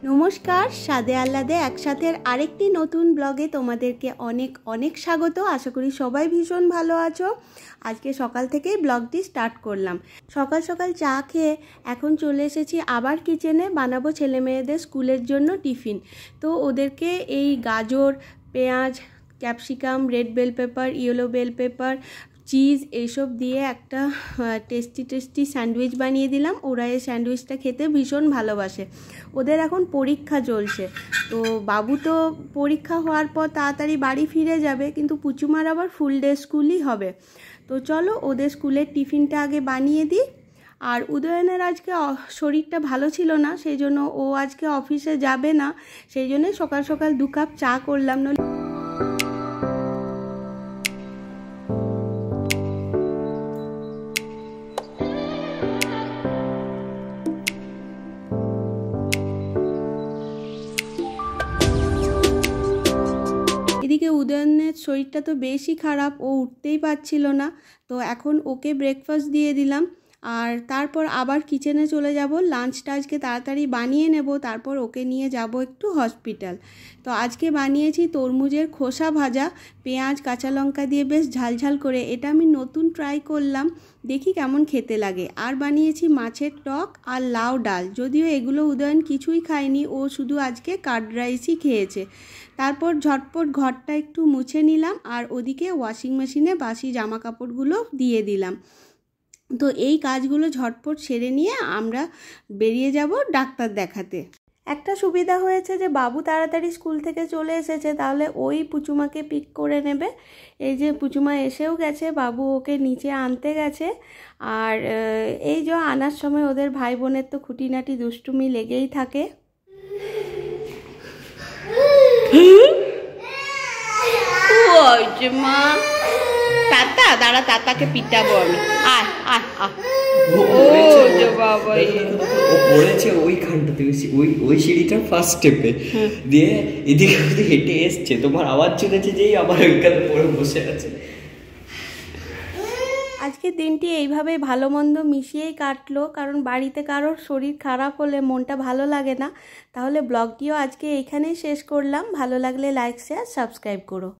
নমস্কার, স্বাদে আহ্লাদে একসাথে আরেকটি নতুন ব্লগে তোমাদেরকে অনেক অনেক স্বাগত। আশা করি সবাই ভীষণ ভালো আছো। আজকে সকাল থেকেই ব্লগটি স্টার্ট করলাম। সকাল সকাল চা খেয়ে এখন চলে এসেছি আবার কিচেনে। বানাবো ছেলে মেয়েদের স্কুলের জন্য টিফিন। তো ওদেরকে এই গাজর, পেঁয়াজ, capsicum, red bell pepper, yellow bell pepper, cheese এইসব দিয়ে একটা টেস্টি স্যান্ডউইচ বানিয়ে দিলাম। ওরা এই স্যান্ডউইচটা খেতে ভীষণ ভালোবাসে। ওদের এখন পরীক্ষা চলছে, তো বাবু তো পরীক্ষা হওয়ার পর তাড়াতাড়ি বাড়ি ফিরে যাবে, কিন্তু পুচুমার আবার ফুল ডে স্কুলই হবে। তো চলো ওদের স্কুলের টিফিনটা আগে বানিয়ে দিই। আর উদয়নের আজকে শরীরটা ভালো ছিল না, সেই জন্য ও আজকে অফিসে যাবে না, সেই জন্যে সকাল সকাল 2 কাপ চা করলাম। এদিকে উদয়নের শরীরটা তো বেশি খারাপ, ও উঠতেই পারছিল না। তো এখন ওকে ব্রেকফাস্ট দিয়ে দিলাম, আর তারপর আবার কিচেনে চলে যাব। লাঞ্চটা আজকে তাড়াতাড়ি বানিয়ে নেব, তারপর ওকে নিয়ে যাব একটু হসপিটাল। তো আজকে বানিয়েছি তরমুজের খোসা ভাজা, পেঁয়াজ কাঁচা লঙ্কা দিয়ে বেশ ঝালঝাল করে। এটা আমি নতুন ট্রাই করলাম, দেখি কেমন খেতে লাগে। আর বানিয়েছি মাছের টক আর লাউ ডাল। যদিও এগুলো উদয়ন কিছুই খায়নি, ও শুধু আজকে কার্ড রাইসই খেয়েছে। তারপর ঝটপট ঘরটা একটু মুছে নিলাম, আর ওদিকে ওয়াশিং মেশিনে বাসি জামা কাপড়গুলো দিয়ে দিলাম। তো এই কাজগুলো ঝটপট সেরে নিয়ে আমরা বেরিয়ে যাব ডাক্তার দেখাতে। একটা সুবিধা হয়েছে যে বাবু তাড়াতাড়ি স্কুল থেকে চলে এসেছে, তাহলে ওই পুচুমাকে পিক করে নেবে। এই যে পুচুমা এসেও গেছে, বাবু ওকে নিচে আনতে গেছে। আর এই যে আনার সময় ওদের ভাই বোনের তো খুঁটিনাটি দুষ্টুমি লেগেই থাকে। মা তাতা দাঁড়া, তাতাকে পিটাবো আমি। আয় আয় আয়। পড়েছে ওইখানটাতে, ওই সিঁড়িটার ফার্স্ট স্টেপে দিয়ে এদিকে হেঁটে এসছে, তোমার আওয়াজ শুনেছে যেই আবার ওইখানে পড়ে বসে আছে। আজকের দিনটি এইভাবে ভালো মন্দ মিশিয়েই কাটলো, কারণ বাড়িতে কারোর শরীর খারাপ হলে মনটা ভালো লাগে না। তাহলে ব্লগটিও আজকে এইখানেই শেষ করলাম। ভালো লাগলে লাইক, শেয়ার, সাবস্ক্রাইব করো।